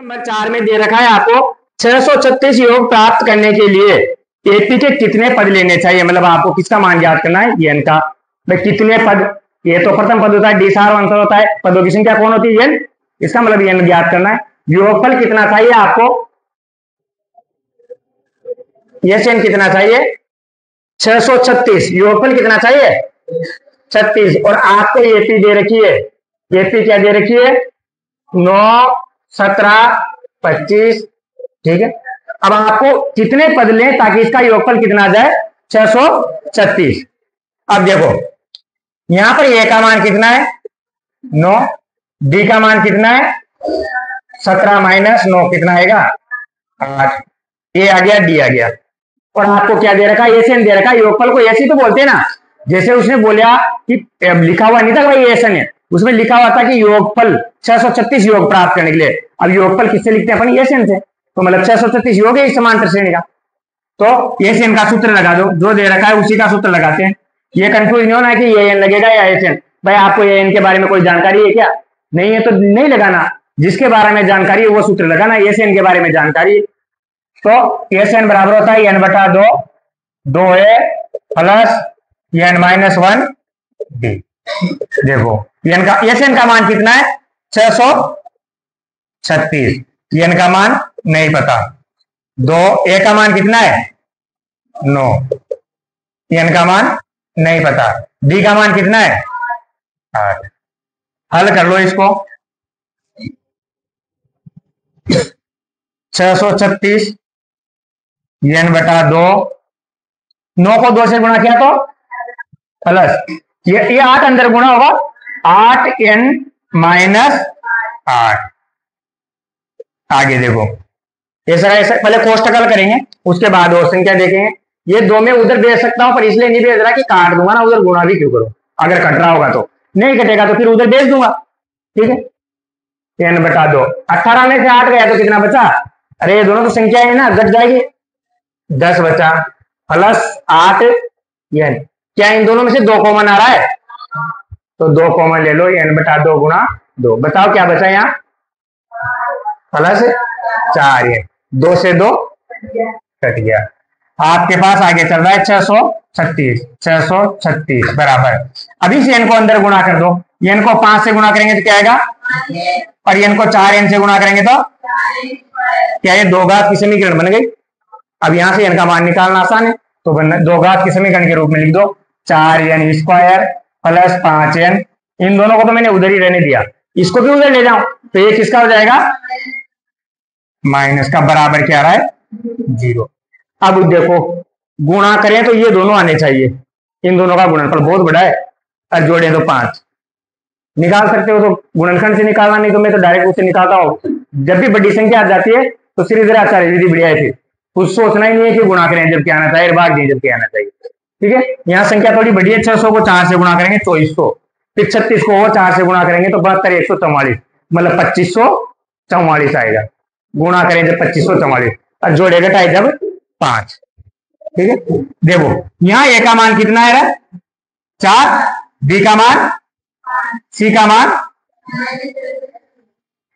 Number 4 में दे रखा है आपको 636 योग प्राप्त करने के लिए एपी के कितने पद लेने चाहिए, मतलब आपको किसका मान ज्ञात करना है, एन का। भाई कितने पद, ये तो प्रथम पद होता है, डी सार आंसर होता है, पदों की संख्या कौन होती है, एन, इसका मतलब एन ज्ञात करना है। योगफल कितना चाहिए आपको, यस एन कितना चाहिए 636, योगफल कितना चाहिए 36, और आपको एपी दे रखी है, एपी क्या दे रखी है 9, 17, 25, ठीक है। अब आपको कितने पद लें ताकि इसका योगफल कितना आ जाए 636। अब देखो यहां पर ए का मान कितना है 9, डी का मान कितना है 17 माइनस 9 कितना आएगा 8, ए आ गया डी आ गया, और आपको क्या दे रखा है एसन दे रखा है। योगफल को ऐसे तो बोलते हैं ना, जैसे उसने बोला कि लिखा हुआ नहीं था भाई एसन है, उसमें लिखा हुआ था कि योगफल 636 योग प्राप्त करने के लिए। अब योगफल किससे लिखते हैं अपन, एसन से, तो मतलब 636 योग है इस समांतर श्रेणी का, तो एसन का सूत्र लगा दो, जो दे रखा है उसी का सूत्र लगाते हैं। ये कंफ्यूज नहीं होना है कि ये एन लगेगा या एसन। भाई आपको ये एन के बारे में कोई जानकारी है क्या, नहीं है तो नहीं लगाना, जिसके बारे में जानकारी है वो सूत्र लगाना, एसन के बारे में जानकारी। तो एसन बराबर होता है एन बटा 2, 2a plus n minus 1 d. देखो एन का, एसन का मान कितना है 636, एन का मान नहीं पता, 2, ए का मान कितना है 9, एन का मान नहीं पता, डी का मान कितना है 8। हल कर लो इसको, 636 एन बटा 2, 9 को 2 से गुणा किया तो प्लस ये 8 अंदर गुणा होगा 8 एन माइनस 8। आगे देखो ऐसा ऐसा, पहले कोष्टकल करेंगे उसके बाद और संख्या देखेंगे। ये 2 में उधर भेज सकता हूं पर इसलिए नहीं भेज रहा कि काट दूंगा ना, उधर गुणा भी क्यों करो, अगर कट रहा होगा तो, नहीं कटेगा तो फिर उधर भेज दूंगा, ठीक है। एन बटा 2, 18 में से 8 गया तो कितना बचा, अरे ये दोनों तो संख्या है ना, घट जाएगी, 10 बचा प्लस 8 एन, क्या इन दोनों में से 2 कॉमन आ रहा है, तो 2 कॉमन ले लो, एन बटा 2 गुणा 2, बताओ क्या बचा यहाँ प्लस 4 एन, 2 से 2 कट गया। आपके पास आगे चल रहा है 636 बराबर, अभी से एन को अंदर गुणा कर दो, एन को 5 से गुणा करेंगे तो क्या आएगा, और एन को 4 एन से गुणा करेंगे तो क्या, ये 2 घात की समीकरण बन गई। अब यहां से एन का मान निकालना आसान है, तो 2 घात की समीकरण के रूप में लिख दो 4 एन स्क्वायर प्लस 5 एन, इन दोनों को तो मैंने उधर ही रहने दिया, इसको भी उधर ले जाऊं तो ये किसका हो जाएगा माइनस का, बराबर क्या आ रहा है 0। अब देखो गुणा करें तो ये दोनों आने चाहिए, इन दोनों का गुणनफल बहुत बड़ा है, और जोड़ें तो 5 निकाल सकते हो, तो गुणनखंड से निकालना, नहीं तो मैं तो डायरेक्ट उससे निकालता हूं। जब भी बड़ी संख्या आ जाती है तो श्रीधर आचार्य विधि बढ़िया है, फिर कुछ सोचना ही नहीं है कि गुणा करें जब क्या आना चाहिए, भाग दें जब क्या आना चाहिए, ठीक है। यहाँ संख्या थोड़ी बड़ी है, 600 को 4 से गुणा करेंगे 2400, फिर 36 को 4 से गुणा करेंगे तो 72 144, मतलब 2544 आएगा, गुणा करें जब 2544 और जोड़े घटाए जब 5, ठीक है। देखो यहाँ ए का मान कितना है 4, बी का मान, सी का मान,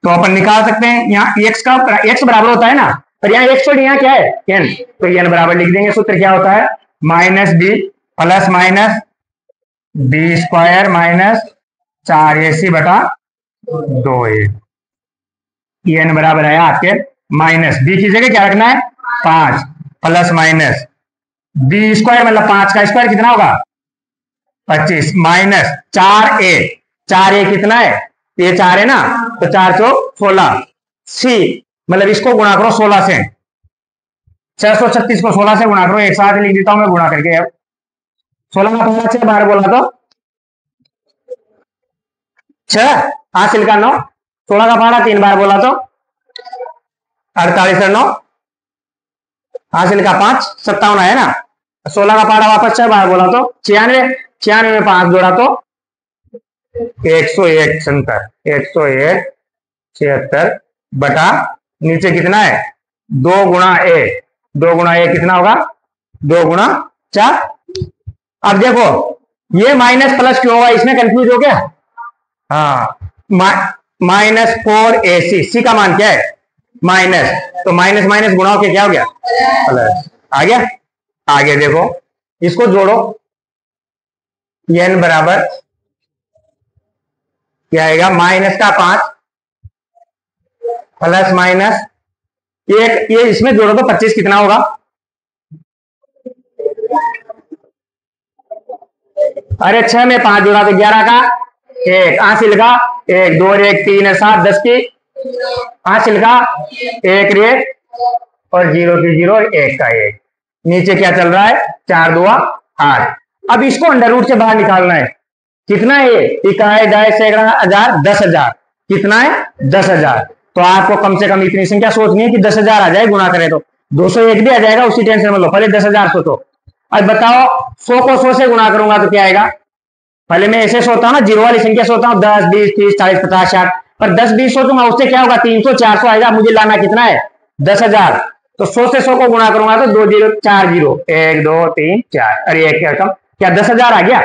तो अपन निकाल सकते हैं यहाँ x का, x बराबर होता है ना, पर यहाँ x छोड़ यहाँ क्या है n, तो n बराबर लिख देंगे, सूत्र क्या होता है minus b plus minus b square minus 4ac बटा 2a, n बराबर है आपके माइनस बी की जगह क्या रखना है 5 प्लस माइनस बी स्क्वायर, मतलब 5 का स्क्वायर कितना होगा 25 माइनस 4a, 4a कितना है, ये 4 है ना, तो 4 चो 16, सी मतलब इसको गुणा करो 16 से, 636 को 16 से गुणा करो, एक साथ लिख देता हूं मैं गुणा करके, 16 का पहाड़ा 6 बार बोला तो 6 हासिल का 9, 16 का पहाड़ा 3 बार बोला तो 48 और 9 हासिल का 5, 57 है ना, 16 का पहाड़ा वापस 6 बार बोला तो 96, 96 में 5 जोड़ा तो 101 76 बटा नीचे कितना है 2 गुणा ए, 2 गुणा ए कितना होगा 2 गुणा 4। अब देखो ये माइनस प्लस क्यों होगा, इसमें कंफ्यूज हो गया, हाँ माइनस 4ac, सी का मान क्या है माइनस, तो माइनस माइनस गुणा होके क्या हो गया प्लस। आ गया। आगे देखो, इसको जोड़ो, n बराबर क्या आएगा, माइनस का 5 प्लस माइनस एक, ये इसमें जोड़ो तो 25 कितना होगा, अरे 6 में 5 जोड़ा तो 11 का एक, हासिल का 1 2 1 3 7 10 की हासिल का 1 रेट और 0 की 0 1 का 1। नीचे क्या चल रहा है, 4 2 8। अब इसको अंडर रूट से बाहर निकालना है। कितना है, इकाई डाय सैकड़ा हजार 10,000, कितना है 10,000। तो आपको कम से कम इतनी संख्या सोचनी है कि 10,000 आ जाए, गुणा करें तो 201 भी आ जाएगा, उसी टेंशन में लो, पहले 10,000 सोचो। अब बताओ 100 को 100 से गुणा करूंगा तो क्या आएगा, पहले मैं ऐसे सोता हूँ ना, जीरो वाली संख्या सोता हूँ, 10 20 30 40 50 60, पर 10 20 सोचूंगा उससे क्या होगा, 300 400 आएगा, मुझे लाना कितना है 10,000। तो 100 से 100 को गुणा करूंगा तो 2 0 4 0 1 2 3 4, अरे एक रकम क्या 10,000 आ गया।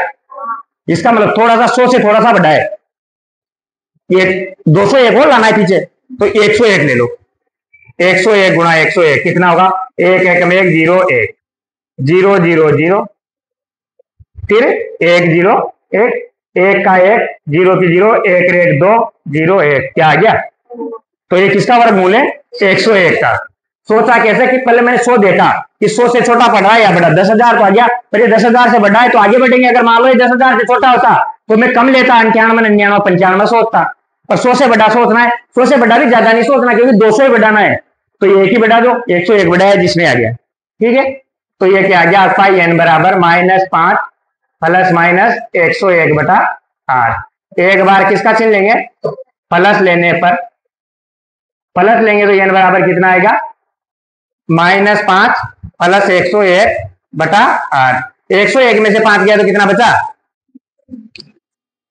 इसका मतलब थोड़ा सा 100 से थोड़ा सा बढ़ा है, ये 201 और लाना है पीछे, तो 101 ले लो। 101 गुणा 101 कितना होगा, 1 1 में 1 0 1 0 0 0, फिर 1 0 1 1 का 1 0 की 0 1 1 2 0 1, क्या आ गया। तो ये किसका वर्गमूल है, 101 का। सोचा कैसे कि पहले मैंने 100 देखा कि 100 से छोटा पड़ रहा है या बड़ा, 10,000 तो आ गया, पर ये 10,000 से बड़ा है तो आगे बढ़ेंगे। अगर मान लो ये 10,000 से छोटा होता तो मैं कम लेता, 91 99 95 सोचता, पर 100 से बड़ा सोचना है, 100 से बड़ा भी ज्यादा नहीं सोचना क्योंकि 200 ही बढ़ाना है, तो ये एक ही बढ़ा दो, 101 बढ़ा है जिसमें आ गया, ठीक है। तो ये क्या आ गया आपका, n बराबर -5 प्लस माइनस 101 बटा 8। एक बार किसका चिन्ह लेंगे, प्लस लेने पर, प्लस लेंगे तो n बराबर कितना आएगा, -5 प्लस 101 बटा 8। 101 में से 5 गया तो कितना बचा,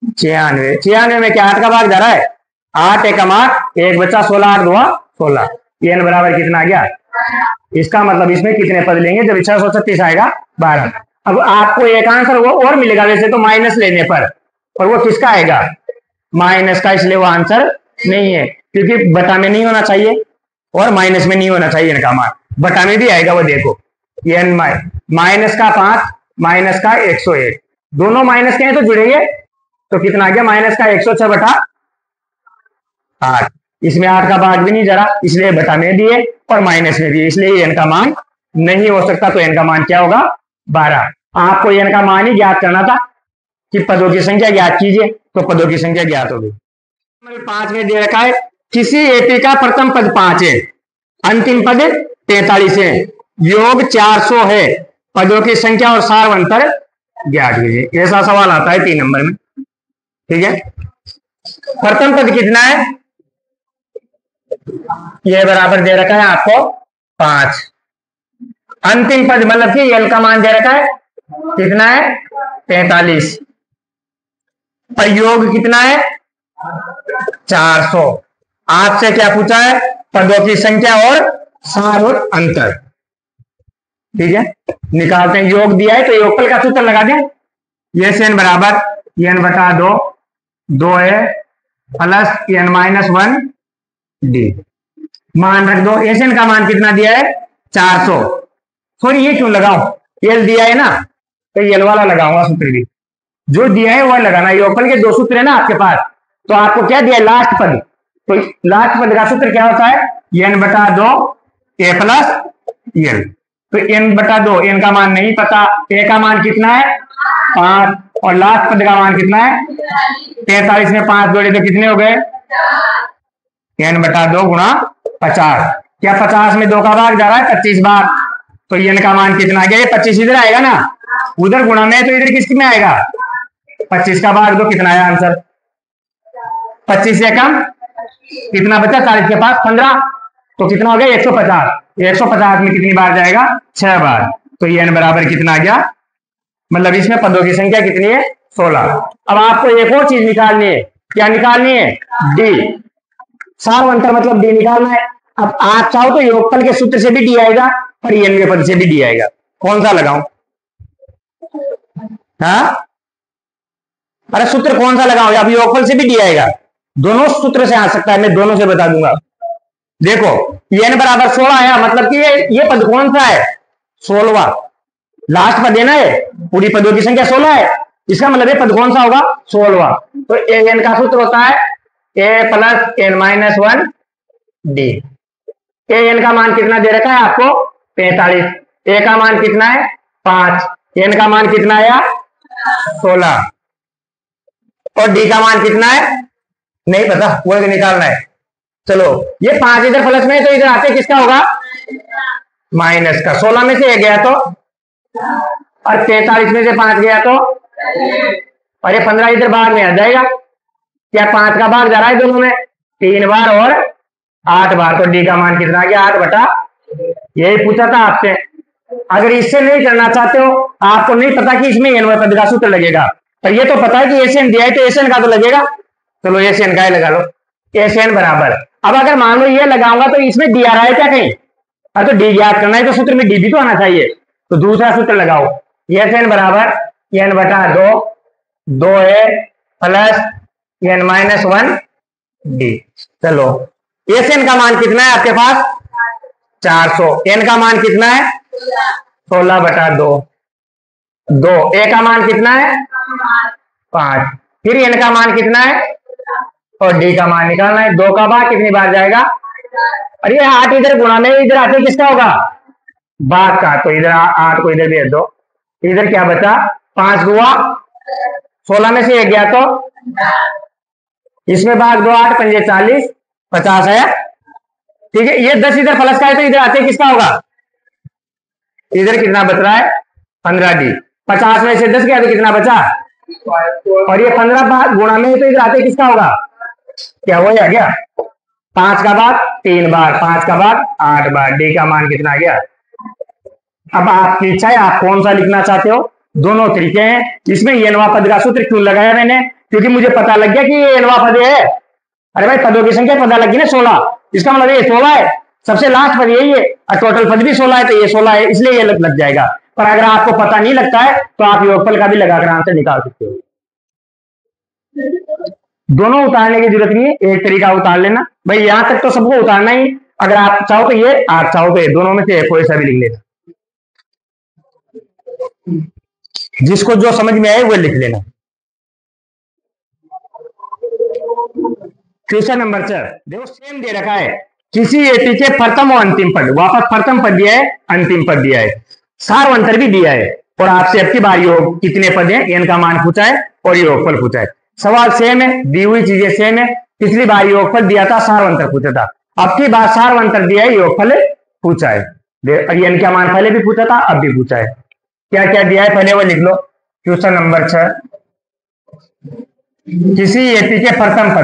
96। 96 में क्या 8 का भाग जा रहा है, 8 एकम 8, 1 बचा 16 8 2 16, n बराबर कितना आ गया। इसका मतलब इसमें कितने पद लेंगे, जब 636 आएगा 12। अब आपको एक आंसर वो और मिलेगा वैसे तो माइनस लेने पर, और वो किसका आएगा, माइनस का, इसलिए वो आंसर नहीं है क्योंकि बटा में नहीं होना चाहिए और माइनस में नहीं होना चाहिए इनका मान, बटा में भी आएगा वो देखो, n माइनस का 5 माइनस का 101, दोनों माइनस के हैं तो जुड़ेंगे, तो कितना आ गया माइनस का 106 बटा 8। इसमें 8 का भाग भी नहीं जरा, इसलिए बटा में भी है और माइनस में भी है, इसलिए n का मान नहीं हो सकता। तो n का मान क्या होगा 12। आपको n का मान ही ज्ञात करना था कि पदों की संख्या ज्ञात कीजिए, तो पदों की संख्या ज्ञात होगी। 5 में दे रखा है किसी एपी का प्रथम पद 5 है, अंतिम पद 43 है, योग 400 है, पदों की संख्या और सार अंतर ज्ञात कीजिए। ऐसा सवाल आता है 3 नंबर में, ठीक है। प्रथम पद कितना है, ये बराबर दे रखा है आपको 5। अंतिम पद मतलब कि एल का मान दे रखा है कितना है 43, और योग कितना है 400। आपसे क्या पूछा है, पदों की संख्या और सार और अंतर, ठीक है। निकालते हैं, योग दिया है तो योगफल का सूत्र लगा दें, ये n बराबर n बटा 2 है प्लस n-1 d, मान रख दो। एस का मान कितना दिया है 400, सॉरी ये क्यों लगाऊं, एल दिया है ना तो एल वाला लगाऊंगा सूत्र भी, जो दिया है वह लगाना। योगफल के 2 सूत्र है ना आपके पास, तो आपको क्या दिया है लास्ट पद, तो लास्ट पद का सूत्र क्या होता है n बटा 2 a प्लस एल। तो n बटा 2, n का मान नहीं पता, a का मान कितना है 5 और लास्ट पद का मान कितना है 43 में 5 जोड़े तो कितने हो गए, n बटा 2 गुणा 50। क्या 50 में 2 का भाग जा रहा है 25 बार, तो n का मान कितना आ गया, ये 25 इधर आएगा ना, उधर गुणा में तो इधर किसकी में आएगा 25 का भाग दो, कितना आया आंसर 25 से कम कितना बचा, 40 के पास 15, तो कितना हो गया 150। 150 में कितनी बार जाएगा 6 बार, तो ये n बराबर कितना आ गया, मतलब इसमें पदों की संख्या कितनी है 16। अब आपको एक और चीज निकालनी है, क्या निकालनी है डी, सार अंतर मतलब डी निकालना है। अब आप चाहो तो योगफल के सूत्र से भी डी आएगा और n के पद से भी डी आएगा, कौन सा लगाऊं, हाँ अरे सूत्र कौन सा लगाऊं, अब योगफल से भी डी आएगा, दोनों सूत्र से आ सकता है, मैं दोनों से बता दूंगा। देखो n बराबर 16 आया, मतलब कि ये पद कौन सा है? 16वां, लास्ट पद है ना, ये पूरी पदों की संख्या 16 है, इसका मतलब ये पद कौन सा होगा? 16वां। तो an का सूत्र होता है a plus n minus 1 d। an का मान कितना दे रखा है आपको? 45। a का मान कितना है? 5। n का मान कितना आया? 16। और d का मान कितना है? नहीं पता, वो निकालना है। चलो, ये 5 इधर प्लस में, तो इधर आते किसका होगा? माइनस का। 16 में से 1 गया तो, और 45 में से 5 गया तो, और ये 15 इधर बाहर में आ जाएगा। क्या 5 का भाग जा रहा है दोनों में? 3 बार और 8 बार। तो डी का मान कितना आ गया? 8 बटा। यही पूछा था आपसे। अगर इससे नहीं करना चाहते हो, आपको नहीं पता कि इसमें एन पद का सूत्र लगेगा, पर ये तो पता है कि एसएन दिया है तो एसएन का तो लगेगा। चलो एसएन का ही लगा लो। एसएन बराबर, अब अगर मान लो ये लगाऊंगा तो इसमें डी आ रहा है क्या कहीं? तो डी ज्ञात करना है तो सूत्र में डी भी तो आना चाहिए। तो दूसरा सूत्र लगाओ, एसएन बराबर एन बटा 2 ए प्लस एन माइनस 1 डी। चलो, एसएन का मान कितना है आपके पास? 400। एन का मान कितना है? 16 बटा 2। ए का मान कितना है? 5। फिर एन का मान कितना है? और डी का मान निकालना है। 2 का भाग कितनी बार जाएगा? अरे 8 इधर गुणा में, इधर आते किसका होगा? भाग का। तो इधर 8 को इधर भेज दो, इधर क्या बचा? 5 गुआ 16 में से 1 गया तो इसमें भाग दो, 8 पंजे 40, 50 है। ठीक है, ये 10 इधर प्लस का है तो इधर आते किसका होगा? इधर कितना बच रहा है? 15 डी। 50 में से 10 गया तो कितना बचा? और ये 15 भाग गुणा में, तो इधर आते किसका होगा? क्या वो आ गया? 5 का भाग 3 बार, 5 का भाग 8 बार। डी का मान कितना आ गया? अब आपकी इच्छा है, आप कौन सा लिखना चाहते हो। दोनों तरीके हैं। इसमें एनवा पद का सूत्र क्यों लगाया मैंने? क्योंकि मुझे पता लग गया कि ये एनवा पद है। अरे भाई, पदों की संख्या पता लगी ना 16, इसका मतलब ये 16 है, सबसे लास्ट पद यही है, और टोटल पद भी 16 है, तो ये 16 है, इसलिए ये लग जाएगा। पर अगर आपको पता नहीं लगता है तो आप योगफल का भी लगाकर आंसर निकाल सकते हो। दोनों उतारने की जरूरत नहीं है, एक तरीका उतार लेना भाई, यहां तक तो सबको उतारना ही। अगर आप चाहो तो ये, आप चाहो तो ये, दोनों में से कोई सा भी लिख लेना, जिसको जो समझ में आए वो लिख लेना। क्वेश्चन नंबर 4 देखो, सेम दे रखा है, किसी एपी के प्रथम और अंतिम पद, वापस प्रथम पद दिया है, अंतिम पद दिया है, सारवंतर भी दिया है, और आपसे अब की बार योग कितने पद हैं एन का मान पूछा है और योगफल पूछा है। सवाल सेम है, दी हुई चीजें सेम है। पिछली बार योगफल दिया था, सारवंतर पूछा था, अब की बार सारवंतर दिया है, योगफल पूछा है। एन का मान पहले भी पूछा था, अब भी पूछा है। क्या क्या दिया है पहले वो लिख लो। क्वेश्चन नंबर 6, किसी एपी के प्रथम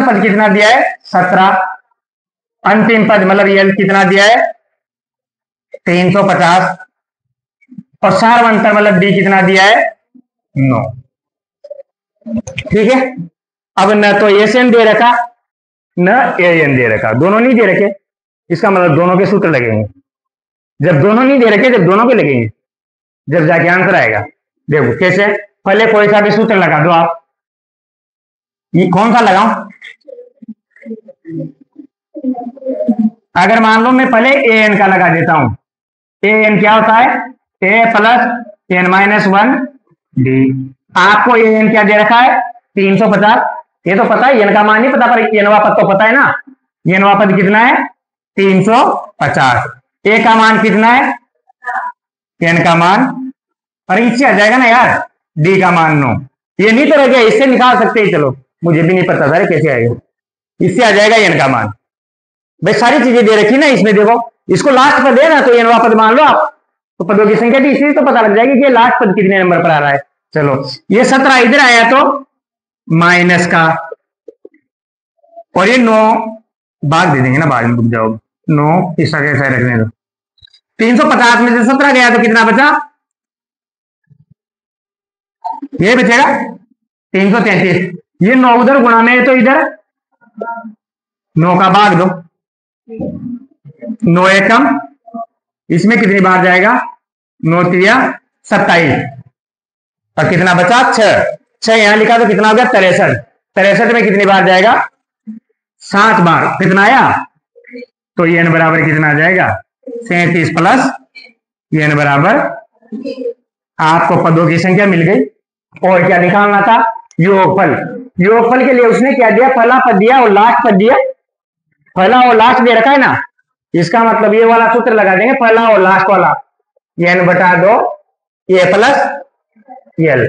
पद कितना दिया है? 17। अंतिम पद मतलब एल कितना दिया है? 350। और सारवंतर मतलब डी कितना दिया है? 9। ठीक है, अब न तो एसएन दे रखा न एएन दे रखा, दोनों नहीं दे रखे, इसका मतलब दोनों के सूत्र लगेंगे। जब दोनों नहीं दे रखे, जब दोनों के लगेंगे, जब जाके आंसर आएगा। देखो कैसे, पहले कोई सा भी सूत्र लगा दो आप। ये कौन सा लगाऊं? अगर मान लो मैं पहले ए एन का लगा देता हूं। ए एन क्या होता है? ए प्लस एन माइनस 1 डी। आपको ए एन क्या दे रखा है? 350। ये तो पता है, एन का मान नहीं पता, पर एनवा पद तो पता है ना। एनवा पद कितना है? 350। ए का मान कितना है? एन का मान, और इससे आ जाएगा ना यार, डी का मान 9। ये नहीं तो रह गया, इससे निकाल सकते हैं। चलो, मुझे भी नहीं पता था कैसे आएगा, इससे आ जाएगा एन का मान। भाई सारी चीजें दे रखी ना इसमें, देखो इसको लास्ट पद है ना, तो एनवा पद मान लो आप, तो पदों की संख्या भी इसलिए तो पता लग जाएगी कि लास्ट पद कितने नंबर पर आ रहा है। चलो, ये 17 इधर आया तो माइनस का, और ये 9 भाग दे देंगे ना, बाद में रुक जाओ, 9 इसका कैसा रखने दो। 350 में से 17 गया तो कितना बचा? ये बचेगा 333। ये 9 उधर गुणा में है तो इधर 9 का भाग दो, 9 एकम, इसमें कितनी बार जाएगा? 9 3 27, और कितना बचा? 6 यहां लिखा तो कितना हो गया? 63। 63 में कितनी बार जाएगा? 7 बार। कितना आया? तो n बराबर कितना आ जाएगा 37 प्लस n बराबर, आपको पदों की संख्या मिल गई। और क्या निकालना था, योगफल। योगफल के लिए उसने क्या दिया, पहला पद दिया और लास्ट पद दिया। पहला और लास्ट दे रखा है ना, इसका मतलब ये वाला सूत्र लगा देंगे, पहला और लास्ट वाला, n बटा 2 a प्लस l।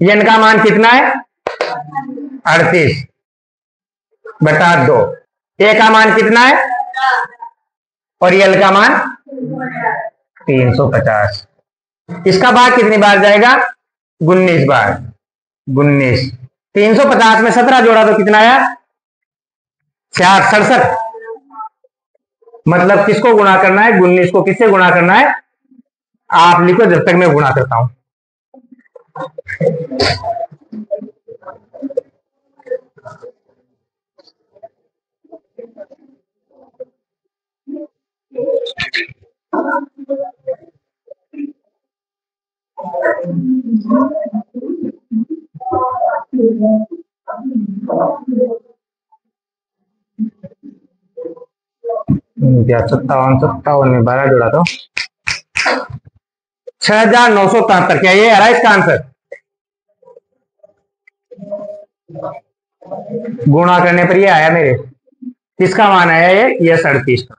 n का मान कितना है 38 बटा 2, a का मान कितना है और l का मान 350। इसका भाग कितनी बार जाएगा 19 बार, 19। 350 में 17 जोड़ा तो कितना आया 67। मतलब किसको गुणा करना है, 19 को किससे गुणा करना है, आप लिखो जब तक मैं गुणा करता हूं। क्या 57 में 12 जोड़ा तो 6973। क्या ये आ रहा है इसका आंसर, गुणा करने पर ये आया मेरे, किसका मान आया ये 37 का।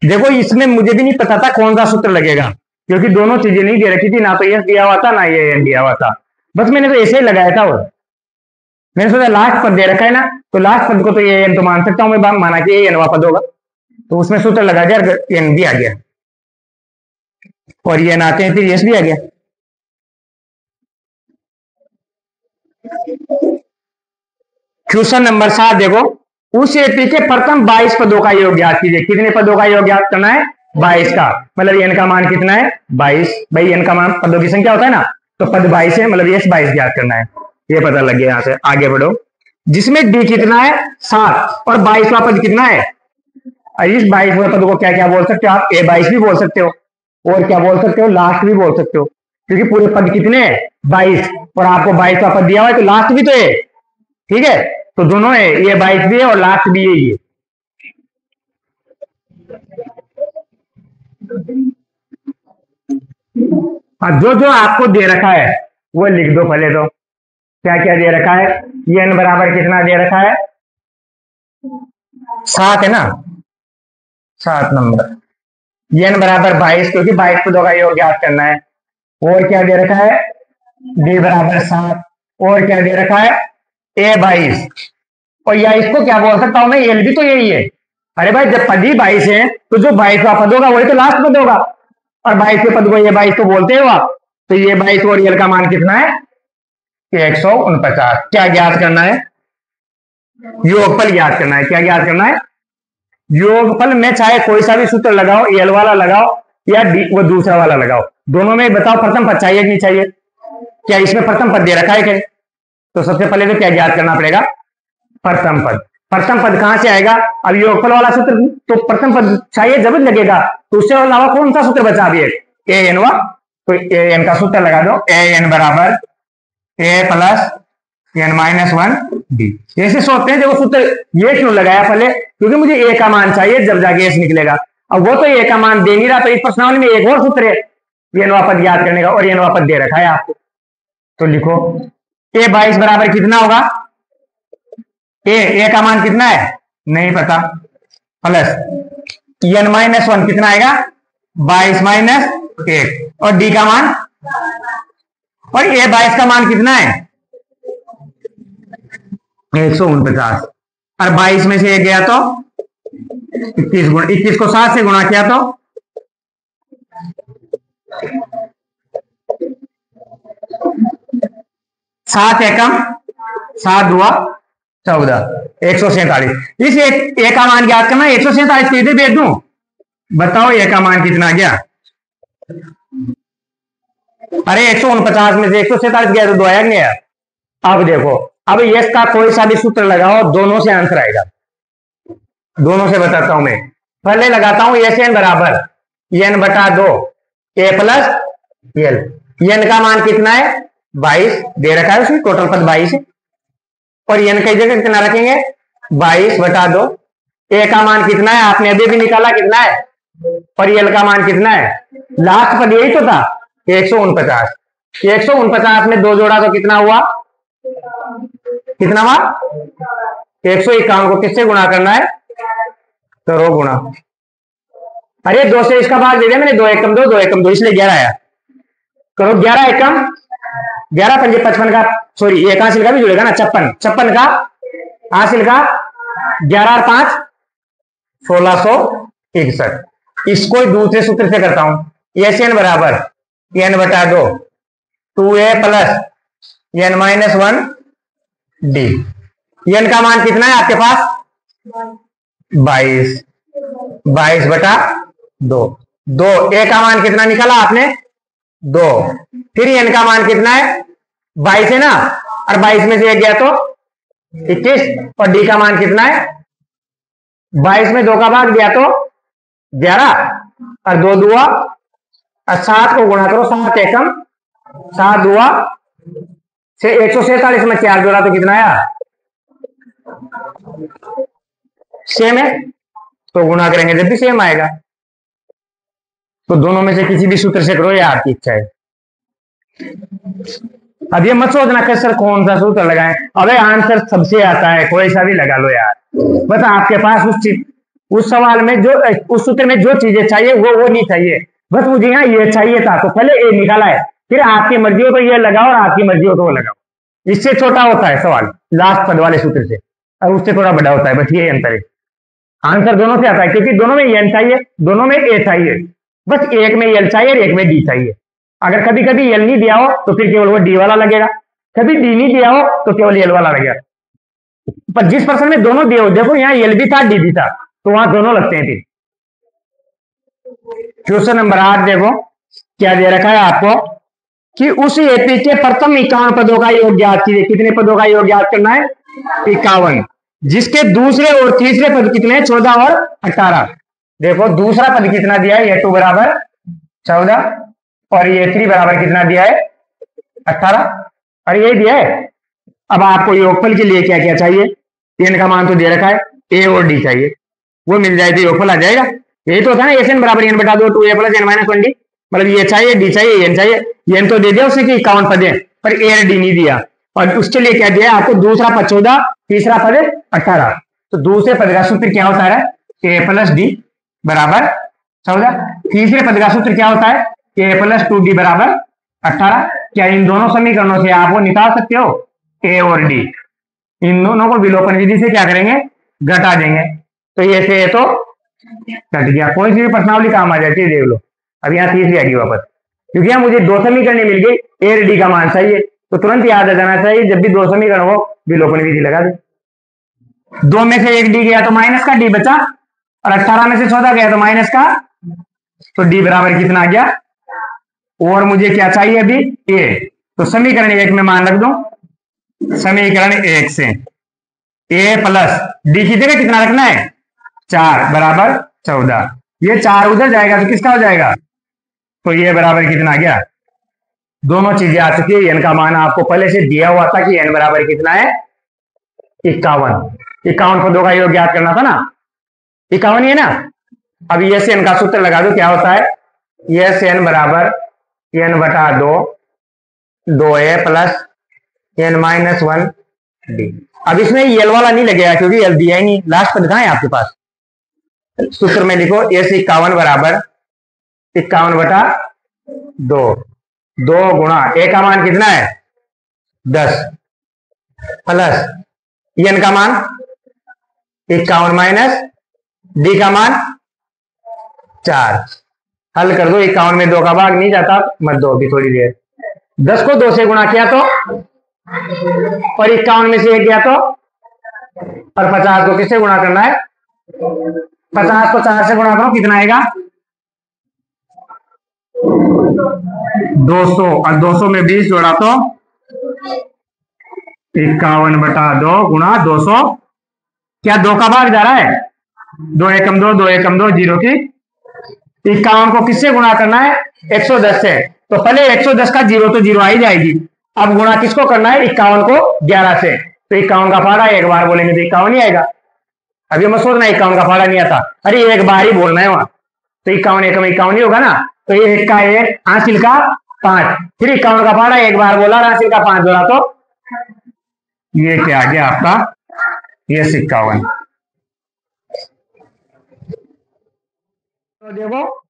देखो इसमें मुझे भी नहीं पता था कौन सा सूत्र लगेगा, क्योंकि दोनों चीजें नहीं दे रखी थी, ना तो यस दिया हुआ था ना ये एन दिया हुआ था, बस मैंने तो ऐसे ही लगाया था। और मैंने सोचा लास्ट पद दे रखा है ना, तो लास्ट पद को तो ये एन तो मान सकता हूं मैं, माना कि ये एनवा पद होगा, तो उसमें सूत्र लगा दिया, एन भी आ गया और ये एन आते हैं फिर यस भी आ गया। क्वेश्चन नंबर 7 देखो, उस एपी के प्रथम 22 पदों का योग ज्ञात कीजिए। कितने पदों का योग ज्ञात करना है 22 का, मतलब एन का मान कितना है 22। भाई एन का मान पदों की संख्या होता है ना, तो पद 22 है, मतलब यस 22 ज्ञात करना है, ये पता लग गया। यहां से आगे बढ़ो, जिसमें डी कितना है 7 और 22वां पद कितना है। इस 22वें पद को क्या क्या बोल सकते हो आप, ए 22 भी बोल सकते हो, और क्या बोल सकते हो लास्ट भी बोल सकते हो, क्योंकि पूरे पद कितने हैं 22 और आपको 22वां पद दिया हुआ है, तो लास्ट भी तो है, ठीक है, तो दोनों है, ये 22 भी है और लास्ट भी है ये। जो जो आपको दे रखा है वो लिख दो पहले तो। क्या क्या दे रखा है, ये एन बराबर कितना दे रखा है 7 है ना, 7 नंबर, एन बराबर 22, क्योंकि 22 पदों का योग ज्ञात करना है। और क्या दे रखा है डी बराबर 7, और क्या दे रखा है ए 22, और या इसको क्या बोल सकता हूं मैं, एल भी तो यही है। अरे भाई जब पद ही 22 है तो जो 22वां पद होगा वही तो लास्ट पद होगा, और 22वें पद को ये 22 तो बोलते हो आप, तो ये 22 और एल का मान कितना है 149। क्या ज्ञात करना है, योगफल ज्ञात करना है। क्या ज्ञात करना है, योगफल में चाहे कोई सा भी सूत्र लगाओ, एल वाला लगाओ या डी वो दूसरा वाला लगाओ, दोनों में बताओ प्रथम पद चाहिए कि नहीं चाहिए। क्या इसमें प्रथम पद दे रखा है क्या, तो सबसे पहले तो क्या ज्ञात करना पड़ेगा प्रथम पद। प्रथम पद कहां से आएगा, अब योगफल वाला सूत्र तो प्रथम पद चाहिए जब लगेगा, तो उससे अलावा कौन सा सूत्र बचा अभी एक ए एन वा, तो ए एन का सूत्र लगा दो, ए एन बराबर ए प्लस एन माइनस 1 डी। ऐसे सोचते हैं, देखो सूत्र ये क्यों लगाया पहले, क्योंकि मुझे ए का मान चाहिए जब जाके एस निकलेगा। अब वो तो ए का मान दे नहीं रहा, तो इस प्रश्नावली में एक और सूत्र है ये एनवा पद याद करने का, और ये एनवा पद दे रखा है आपको, तो लिखो ए 22 बराबर कितना होगा, ए का मान कितना है नहीं पता, प्लस एन माइनस 1 कितना आएगा 22 माइनस 1, और डी का मान, और ए 22 का मान कितना है 149, और 22 में से 1 गया तो 21 गुणा, 21 को 7 से गुणा किया तो 7 एकम 7 हुआ 14, 147। इस ए का मान ज्ञात करना, 147 सीधे भेज दूं, बताओ ए का मान कितना गया। अरे 149 में से 147 गया तो 2 आया नहीं यार। अब देखो, अब यस का कोई सा भी सूत्र लगाओ, दोनों से आंसर आएगा, दोनों से बताता हूं मैं। पहले लगाता हूं एस एन बराबर एन बटा 2 ए प्लस एल। एन का मान कितना है 22 दे रखा है, उसमें टोटल पद 22 है, और n की जगह कितना रखेंगे 22/2। a का मान कितना है आपने अभी भी निकाला, कितना है, और l का मान कितना है, लास्ट पद यही तो था 149। 149 में 2 जोड़ा तो कितना हुआ, कितना हुआ 151 को किससे गुणा करना है, करो गुणा। अरे 2 से इसका भाग दे दिया मैंने, 2 एकम 2, 2 एकम 2, इसलिए 11 आया। करो 11 एकम 11 पंजे 55 का, सॉरी एक हासिल का भी जुड़ेगा ना, 56 का हासिल का 11 और 5 1661। इसको दूसरे सूत्र से करता हूं, एन बराबर n/2 2a plus n-1 d। n का मान कितना है आपके पास 22/2। 2 a का मान कितना निकाला आपने 2, फिर n का मान कितना है 22 है ना, और 22 में से 1 गया तो 21, और d का मान कितना है 22 में 2 का भाग दिया तो 11, और 2 दुआ और 7 को गुणा करो, 7 एकम 7 दुआ से 147 में 4 जोड़ा तो कितना आया, सेम है, तो गुणा करेंगे जब भी सेम आएगा। तो दोनों में से किसी भी सूत्र से करो, या आपकी इच्छा है। अब ये मत सोचना कि सर कौन सा सूत्र लगाएं, अबे आंसर सबसे आता है, कोई सा भी लगा लो यार। बस आपके पास उस सवाल में जो, उस सूत्र में जो चीजें चाहिए वो नहीं चाहिए, बस मुझे यहाँ ये चाहिए था तो पहले ये निकाला है, फिर आपकी मर्जी हो तो ये लगाओ और आपकी मर्जी हो तो वो लगाओ। इससे छोटा होता है सवाल लास्ट पद वाले सूत्र से, और उससे थोड़ा बड़ा होता है, बस ये अंतर है। आंसर दोनों से आता है, क्योंकि दोनों में एन चाहिए, दोनों में ए चाहिए, बस एक में एल चाहिए और एक में डी चाहिए। अगर कभी कभी एल नहीं दिया हो तो फिर केवल वो डी वाला लगेगा, कभी डी नहीं दिया हो तो केवल एल वाला लगेगा। पर जिस पर्सन में दोनों दिए हो, देखो यहाँ एल भी था डी भी था, तो वहां दोनों लगते हैं। फिर क्वेश्चन नंबर 8 देखो क्या दे रखा है आपको कि उस एपी के प्रथम 51 पदों का योग ज्ञात कीजिए। कितने पदों का योग ज्ञात करना है 51, जिसके दूसरे और तीसरे पद कितने हैं 14 और 18। देखो दूसरा पद कितना दिया है, ये 2 बराबर 14 और ये 3 बराबर कितना दिया है 18, और ये दिया है। अब आपको योगफल के लिए क्या क्या चाहिए, एन का मान तो दे रखा है, ए और डी चाहिए, वो मिल जाए तो योगफल आ जाएगा। यही तो होता है ना, एस एन बराबर एन बटा 2 2a प्लस n-1 d, मतलब ये चाहिए डी चाहिए एन चाहिए। एन तो दे दिया उसने कि 51 पद है, पर ए और डी नहीं दिया, और उसके लिए क्या दिया आपको, दूसरा पद 14 तीसरा पद 18। तो दूसरे पद का सूत्र क्या होता है a प्लस डी बराबर 14, तीसरे पद का सूत्र क्या होता है a प्लस 2d बराबर 18। क्या इन दोनों समीकरणों से आप वो निकाल सकते हो a और d, इन दोनों को विलोपन विधि से क्या करेंगे घटा देंगे, तो ये से तो घट गया। कोई सी भी प्रश्नावली काम आ जाती है, देख लो। अब यहाँ तीसरी आ गई वापस, क्योंकि यहाँ मुझे 2 समीकरण मिल गई, ए और डी का मान चाहिए, तो तुरंत याद आ जाना चाहिए जब भी 2 समीकरण हो विलोपन विधि लगा दे। 2 में से 1 डी गया तो माइनस का डी बचा, और 18 में से 14 गया तो माइनस का, तो डी बराबर कितना आ गया, और मुझे क्या चाहिए अभी ए, तो समीकरण 1 में मान रख दो, समीकरण 1 से ए प्लस डी की जगह कितना रखना है 4 बराबर 14। ये 4 उधर जाएगा तो किसका हो जाएगा, तो ये बराबर कितना आ गया, दोनों चीजें आ चुकी है। एन का मान आपको पहले से दिया हुआ था कि एन बराबर कितना है 51 पदों का योग ज्ञात करना था ना, 51 ही है ना। अब ये से एन का सूत्र लगा दो, क्या होता है ये से एन बराबर एन बटा 2 2a प्लस n-1 d। अब इसमें एल वाला नहीं लगेगा क्योंकि एल दिया ही नहीं, लास्ट पद कहां है आपके पास, सूत्र में लिखो ए से 51 बराबर 51/2, 2 गुणा ए का मान कितना है 10 प्लस एन का मान 51 माइनस डी का मान 4। हल कर दो, 51 में 2 का भाग नहीं जाता, मत दो अभी थोड़ी देर। 10 को 2 से गुणा किया तो, और 51 में से 1 गया तो, और 50 को किससे गुणा करना है 50 को 4 से गुणा करो, कितना आएगा 200, और 200 में 20 जोड़ा तो 51/2 गुणा 200, क्या 2 का भाग जा रहा है 2 एकम 2 2 एकम 2 0 की 51 को किससे गुणा करना है 110 से, तो पहले 110 का 0 तो 0 आ ही जाएगी। अब गुणा किसको करना है 51 को 11 से, तो 51 का फाड़ा एक बार बोलेंगे तो 51 ही आएगा। अभी मैं सोचना 51 का फाड़ा नहीं आता, अरे एक बार ही बोलना है वहां, तो 51 एकम 51 ही होगा ना। तो ये 1 का 1, हासिल का 5, फिर 51 का फाड़ा एक बार बोला, हासिल का 5 जोड़ा, तो ये क्या आ गया आपका, ये 51। तो देखो,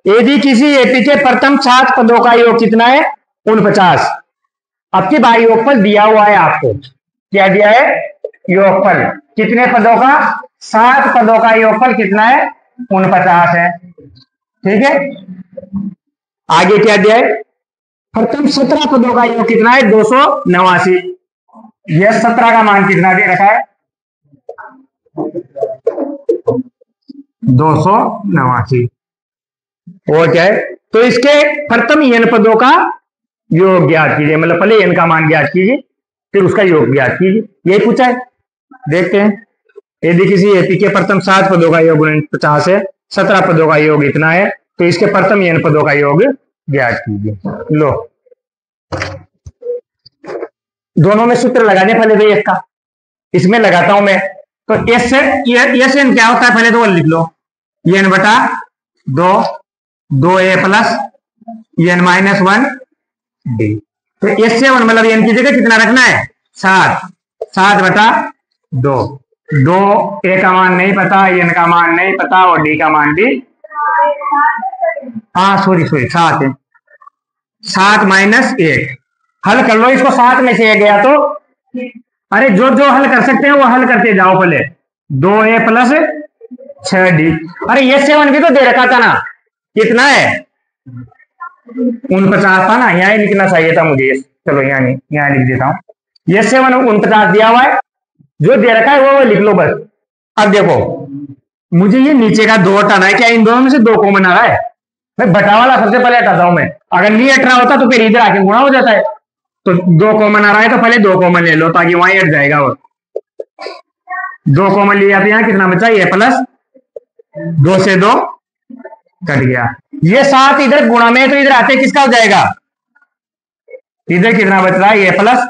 यदि किसी एपी के प्रथम 7 पदों का योग कितना है, 49। अब की बार योगफल दिया हुआ है आपको, क्या दिया है, योगफल कितने पदों का, 7 पदों का योगफल कितना है, 49 है। ठीक है, आगे क्या दिया है, प्रथम 17 पदों का योग कितना है, 289। यह 17 का मान कितना दे रखा है, 289। और क्या है, तो इसके प्रथम n पदों का योग ज्ञात कीजिए, मतलब पहले n का मान ज्ञात कीजिए फिर उसका योग ज्ञात कीजिए, यही पूछा है। देखते हैं, यदि किसी एपी के प्रथम 7 पदों का योग 49 है, 17 पदों का योग इतना है, तो इसके प्रथम n पदों का योग ज्ञात कीजिए। लो, दोनों में सूत्र लगाने, पहले तो इसका, इसमें लगाता हूं मैं, तो एस एन क्या होता है, पहले तो लिख लो, n बटा 2, 2a plus n minus 1 D. तो S7 मतलब n की जगह कितना रखना है, 7, 7 बटा 2, 2 a का मान नहीं पता, n का मान नहीं पता, और d का मान भी, हाँ सॉरी 7 है, 7 माइनस 1, हल कर लो इसको, 7 में से 1 गया तो, अरे जो जो हल कर सकते हैं वो हल करते जाओ पहले, 2a प्लस 6d। अरे ये 7 भी तो दे रखा था ना, कितना है, 49 था ना, यहाँ लिखना चाहिए था मुझे, चलो यहाँ नहीं, यहाँ लिख देता हूँ, ये 7 49 दिया हुआ है, जो दे रखा है वो लिख लो बस। अब देखो, मुझे ये नीचे का 2 हटाना है, क्या इन दोनों में से 2 कॉमन आ रहा है, मैं बटा वाला सबसे पहले हटाता हूं मैं, अगर नहीं हट रहा होता तो फिर इधर आके गुणा हो जाता है, तो 2 कॉमन आ रहा है तो पहले 2 कॉमन ले लो ताकि वहां हट जाएगा, और 2 कॉमन लिया तो यहाँ कितना बचा, ये प्लस 2 से 2 कट गया, ये 7 इधर गुणा में, तो इधर आते किसका हो जाएगा, इधर कितना बच रहा है, ये प्लस,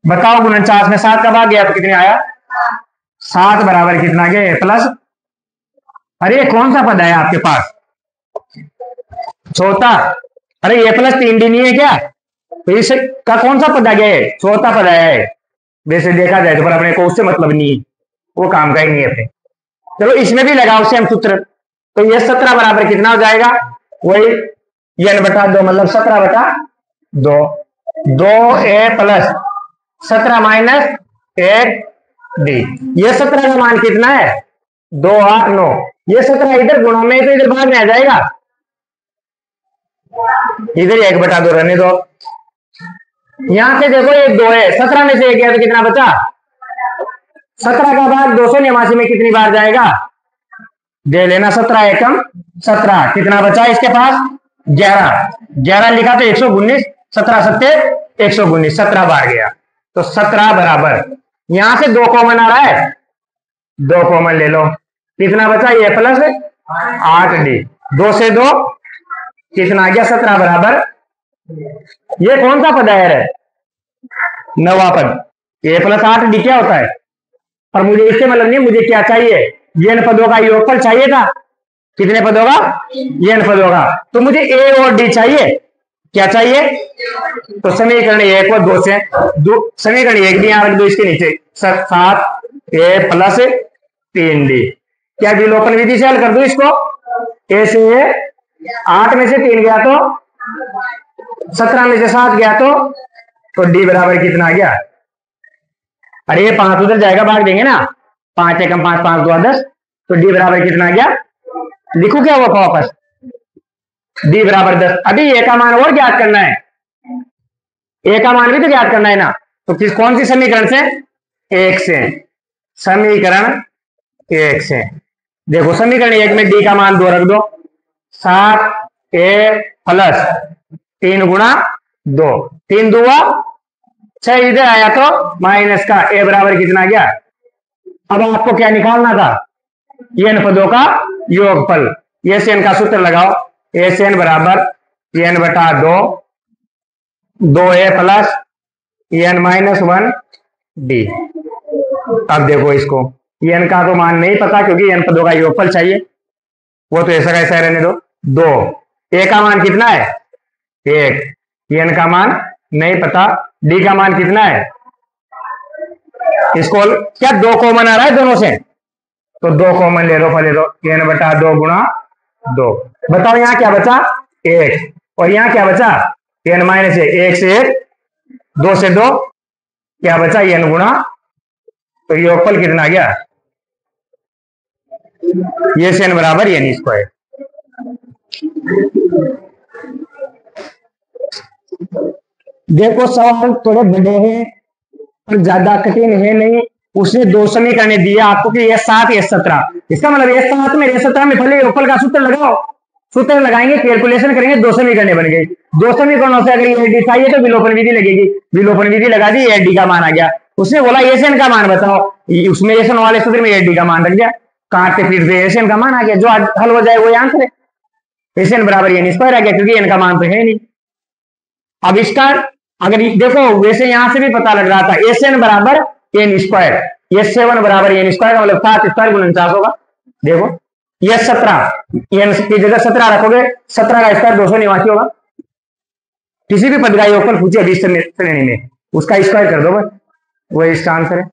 बताओ 49 में 7 का भाग गया तो कितने आया, 7 बराबर कितना गया, ये प्लस, अरे कौन सा पद है आपके पास, चौथा, अरे ये प्लस 3d नहीं है क्या, तो इस का कौन सा पद आ गया है, चौथा पद आया है, वैसे देखा जाए तो, पर अपने को उससे मतलब नहीं है, वो काम का ही नहीं है अपने। चलो इसमें भी लगाओ सेम सूत्र, तो ये 17 बराबर कितना हो जाएगा, वही n बटा 2 मतलब 17 बटा 2, 2a प्लस 17 माइनस 1d, ये 17 का मान कितना है, 2 8 9, ये 17 इधर गुणा में तो इधर भाग में आ जाएगा, इधर 1 बटा 2 रहने दो, यहां से देखो ये 2 है, 17 में से 1 गया तो कितना बचा, 17 का भाग 289 में कितनी बार जाएगा, दे लेना, 17 एकम 17, कितना बचा इसके पास, 11, 11 लिखा तो 119, 17 सत्ते 119, 17 बार गया, तो 17 बराबर, यहां से 2 कॉमन आ रहा है, 2 कॉमन ले लो, कितना बचा, ये प्लस 8d, 2 से 2 कितना आ गया, 17 बराबर, ये कौन सा पद है, 9वां पद, ये प्लस 8d क्या होता है, पर मुझे इससे मतलब नहीं, मुझे क्या चाहिए, n पदों का योगफल चाहिए था, कितने पदों का, n पदों का, तो मुझे a और d चाहिए, क्या चाहिए, तो समीकरण 1 और 2 से, समीकरण 1 भी यहां रख दो इसके नीचे, 7a प्लस 3d, क्या विलोपन विधि से हल कर दो इसको, a से 8 में से 3 गया तो 17 में से 7 गया तो d बराबर कितना आ गया, अरे ये 5 उधर जाएगा, भाग देंगे ना, 5 एकम 5, 5 2 10, तो d बराबर कितना आ गया, लिखो क्या हुआ वापस, d बराबर 10। अभी a का मान और ज्ञात करना है, a का मान भी तो ज्ञात करना है ना, तो किस कौन सी समीकरण से, 1 से, समीकरण 1 से, देखो समीकरण 1 में d का मान 2 रख दो, 7a प्लस 3 गुणा 2, 3 2 6, इधर आया तो माइनस का, a बराबर कितना गया, अब आपको क्या निकालना था, n पदों का योगफल, ये से n का सूत्र लगाओ, a से n बराबर n बटा 2, 2a plus n minus 1 D. अब देखो इसको, एन का तो मान नहीं पता क्योंकि एन पदों का योगफल चाहिए, वो तो ऐसा कैसा रहने दो 2। ए का मान कितना है 1, एन का मान नहीं पता, डी का मान कितना है, इसको क्या 2 कॉमन आ रहा है दोनों से, तो 2 कॉमन ले लो, ले लो एन बटा 2 गुणा 2। बताओ यहां क्या बचा 1, और यहां क्या बचा एन माइनस 1 से 1, 2 से 2 क्या बचा एन गुणा, तो योगफल कितना गया, ये से एन बराबर एन स्क्वायर। देखो सवाल थोड़े बड़े हैं पर ज्यादा कठिन है नहीं। उसने 2 समीकरण दिया आपको कि ये 7 ये 17, इसका मतलब ये 7 में ये 17 में पहले योगफल का सूत्र लगाओ, सूत्र लगाएंगे कैलकुलेशन करेंगे, 2 समीकरण बन गए। 2 समीकरणों से अगर ये डी चाहिए तो विलोपन विधि लगेगी, विलोपन विधि लगा दी, ये डी का मान आ गया। उसने बोला एसएन का मान बताओ, उसमें एसएन वाले सूत्र में ये डी का मान रख दिया, काटते फिरते एसएन का मान आ गया, जो हल हो जाए वो आंसर है, एसएन बराबर एन स्क्वायर आ गया क्योंकि एन का मान तो है नहीं। अब इसका अगर देखो वैसे यहां से भी पता लग रहा था एसएन बराबर एन स्क्वायर, ये 7 बराबर एन स्क्वायर का मतलब 7 स्क्वायर गुणन 49 होगा। देखो ये 17 एन की जगह 17 रखोगे, 17 का स्क्वायर 289 होगा। किसी भी पद का योगफल पूछे 20 श्रेणी में, उसका स्क्वायर कर दो बस, वो इसका आंसर है।